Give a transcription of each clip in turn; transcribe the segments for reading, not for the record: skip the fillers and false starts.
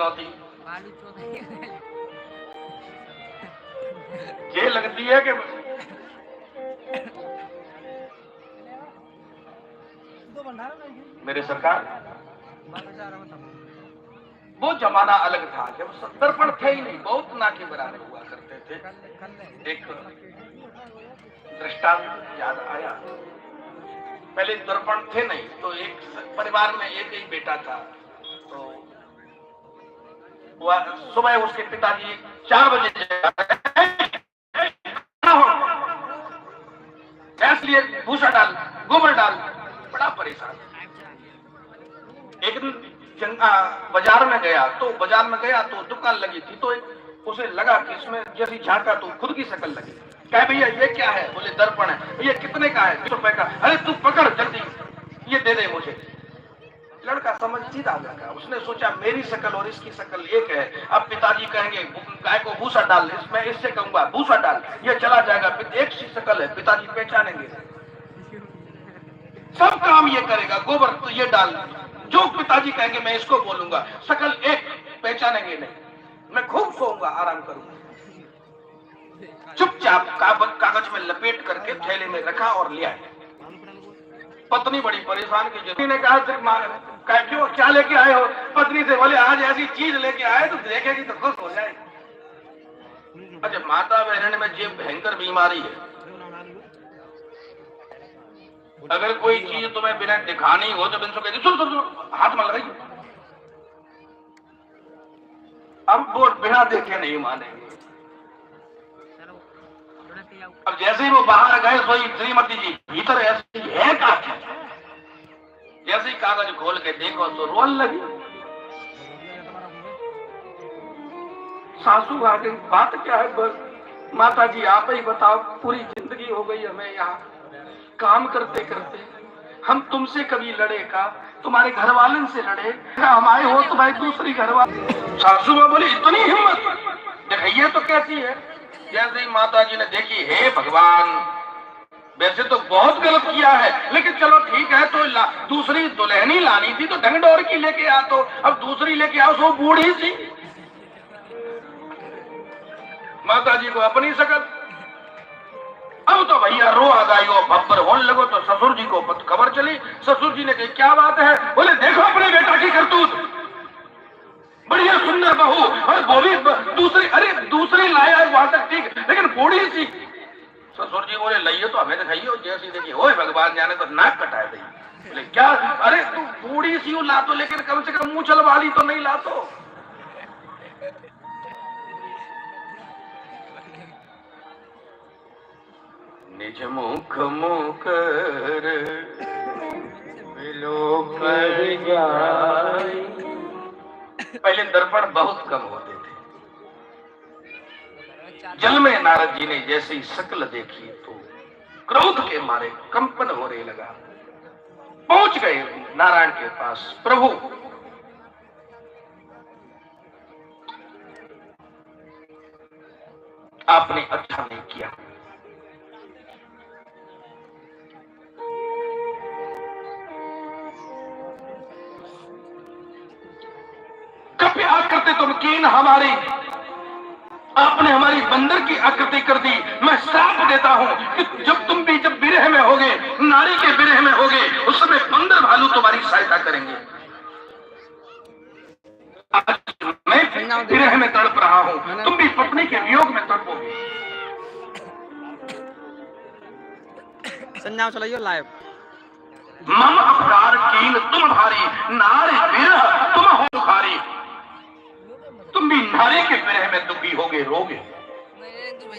चुनौती ये लगती है कि मेरे सरकार वो जमाना अलग था जब दर्पण थे ही नहीं, बहुत ना के बराबर हुआ करते थे। एक दृष्टांत याद आया, पहले दर्पण थे नहीं तो एक परिवार में एक ही बेटा था, तो सुबह उसके पिताजी 4 बजे इसलिए भूसा डाल, गोबर डाल, बड़ा परेशान। एक दिन बाजार में गया तो दुकान लगी थी, तो उसे लगा कि इसमें जैसी झांका तो खुद की शक्ल लगी। कहे भैया ये क्या है? बोले दर्पण है। ये कितने का है? 20 रुपए का। अरे तू पकड़ जल्दी, ये दे दे मुझे। लड़का समझ सीधा लगा, उसने सोचा मेरी शक्ल और इसकी शक्ल एक है, अब पिताजी कहेंगे गाय को भूसा डाल, इसमें इससे कहूंगा भूसा डाल, ये चला जाएगा, एक सी शक्ल है, पिताजी पहचानेंगे, सब काम ये करेगा, गोबर तो ये डाल, जो पिताजी कहेंगे मैं इसको बोलूंगा, शक्ल एक, पहचानेंगे नहीं, मैं खूब सोऊंगा, आराम करूंगा। चुपचाप कागज में लपेट करके थैले में रखा और ले आए। पत्नी बड़ी परेशान की, पत्नी ने कहा क्यों, क्या लेके आए हो? पत्नी से बोले आज ऐसी चीज लेके आए तो देखेगी तो खुश हो जाएगी। अच्छा, माता बहन में ये भयंकर बीमारी है, अगर कोई चीज तुम्हें बिना दिखानी हो तो बिन कहती सुन सुन सुन, हाथ में लगाइए। अब वो बिना देखे नहीं मानेंगे। अब जैसे ही वो बाहर गए सोई श्रीमती जी भीतर ऐसी है का, जैसे ही कागज खोल के देखो तो रोन लगी। सासू आ गई, बात क्या है? बस माता जी आप ही बताओ, पूरी जिंदगी हो गई हमें यहाँ काम करते करते, हम तुमसे कभी लड़े का? तुम्हारे घर वालन से लड़े? हम आए हो तो भाई दूसरी घर वाले। सासू माँ बोली इतनी हिम्मत, देखिए तो कैसी है। जैसे ही माता जी ने देखी, हे भगवान, वैसे तो बहुत गलत किया है, लेकिन चलो ठीक है, तो दूसरी दुल्हनी लानी थी तो ढंग डोर की लेके आ, तो अब दूसरी लेके आओ, सो बूढ़ी सी। माता जी को अपनी शकल, अब तो भैया रो आ गई हो, भब्बर होने लगो। तो ससुर जी को खबर चली, ससुर जी ने कही क्या बात है? बोले देखो अपने बेटा की करतूत, बढ़िया सुंदर बहू, और वो भी दूसरी, अरे दूसरी लाया वहां तक ठीक, लेकिन बूढ़ी सी। ससुर जी बोले लइयो तो हमें दिखाइयो, जैसी देखिए ओए भगवान जाने तो नाक कटाए दी। बोले क्या? अरे तू बूढ़ी सी ला तो, लेकिन कम से कम मुंह चलवाली तो नहीं ला तो। निज मुख मुकर पहले दर्पण बहुत कम होते थे। जल में नारद जी ने जैसे ही शक्ल देखी तो क्रोध के मारे कंपन होने लगा। पहुंच गए नारायण के पास, प्रभु आपने अच्छा नहीं किया, कृपया आकृति तुम कीन हमारी, आपने हमारी बंदर की आकृति कर दी। मैं श्राप देता हूं कि जब तुम भी जब विरह में होगे, नारी के विरह में होगे, उस समय बंदर भालू तुम्हारी सहायता करेंगे। आज मैं विरह में तड़प रहा हूं, तुम भी पत्नी के वियोग में तड़पोगे। संज्ञा चलाइयो लाइव। मम अपराध कीन तुम भारी, नारी विरह तुम हो भारी। तुम भी नारी के विरह में दुखी होगे, रोगे।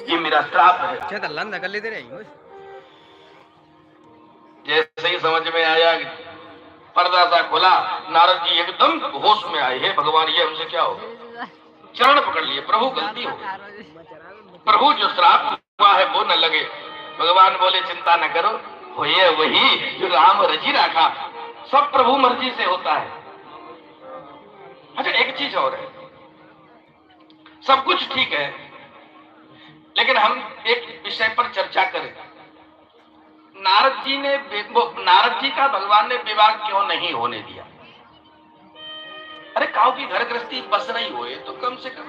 ये मेरा श्राप है। जैसे ही समझ में आया, पर्दा सा खुला, नारद जी एकदम होश में आए। हे भगवान, ये हमसे क्या हो? चरण पकड़ लिए, प्रभु गलती हो गई, प्रभु जो श्राप हुआ है वो न लगे। भगवान बोले चिंता न करो, ये वही जो राम रची रखा, सब प्रभु मर्जी से होता है। अच्छा, एक चीज और है, सब कुछ ठीक है, लेकिन हम एक विषय पर चर्चा करें। नारद जी का भगवान ने विवाह क्यों नहीं होने दिया? अरे काऊ की घर गृहस्थी बस रही होए तो कम से कम